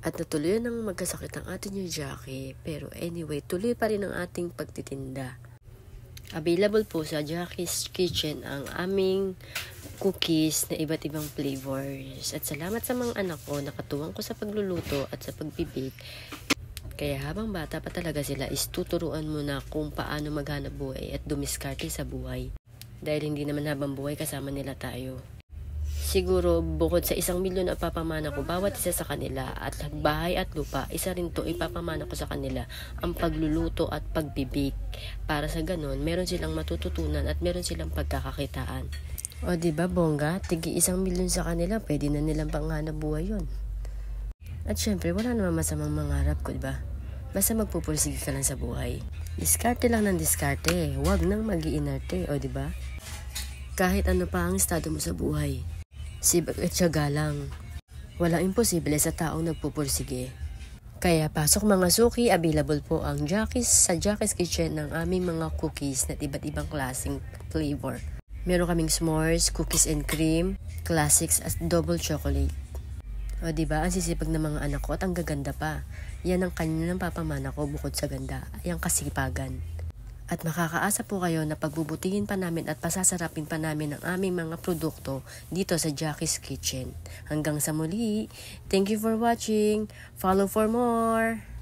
At natuloy ng magkasakit ang atin yung Jackie. Pero anyway, tuloy pa rin ang ating pagtitinda. Available po sa Jackie's Kitchen ang aming cookies na iba't ibang flavors. At salamat sa mga anak ko, nakatuwang ko sa pagluluto at sa pagbibake. Kaya habang bata pa talaga sila is tuturuan mo na kung paano maghanap buhay at dumiskarte sa buhay. Dahil hindi naman habang buhay kasama nila tayo. Siguro bukod sa 1 milyon ang papamana ko bawat isa sa kanila at bahay at lupa, isa rin to ipapamana ko sa kanila ang pagluluto at pagbibake. Para sa ganun, meron silang matututunan at meron silang pagkakakitaan. O diba bongga, tigi 1 milyon sa kanila, pwede na nilang panghanap buhay yun. At syempre, wala naman masamang mangarap ko, diba? Basta magpupursige ka lang sa buhay. Diskarte lang ng diskarte, huwag nang mag-iinarte, o diba? Kahit ano pa ang estado mo sa buhay. Sibag at tiyaga lang. Walang imposible sa taong nagpupursige. Kaya pasok mga suki, available po ang sa Jackie's Kitchen ng aming mga cookies na iba't ibang klaseng flavor. Meron kaming s'mores, cookies and cream, classics at double chocolate. O diba, ang sisipag ng mga anak ko at ang gaganda pa. Yan ang kanilang papamana ko bukod sa ganda, ay ang kasipagan. At makakaasa po kayo na pagbubutihin pa namin at pasasarapin pa namin ang aming mga produkto dito sa Jackie's Kitchen. Hanggang sa muli, thank you for watching. Follow for more!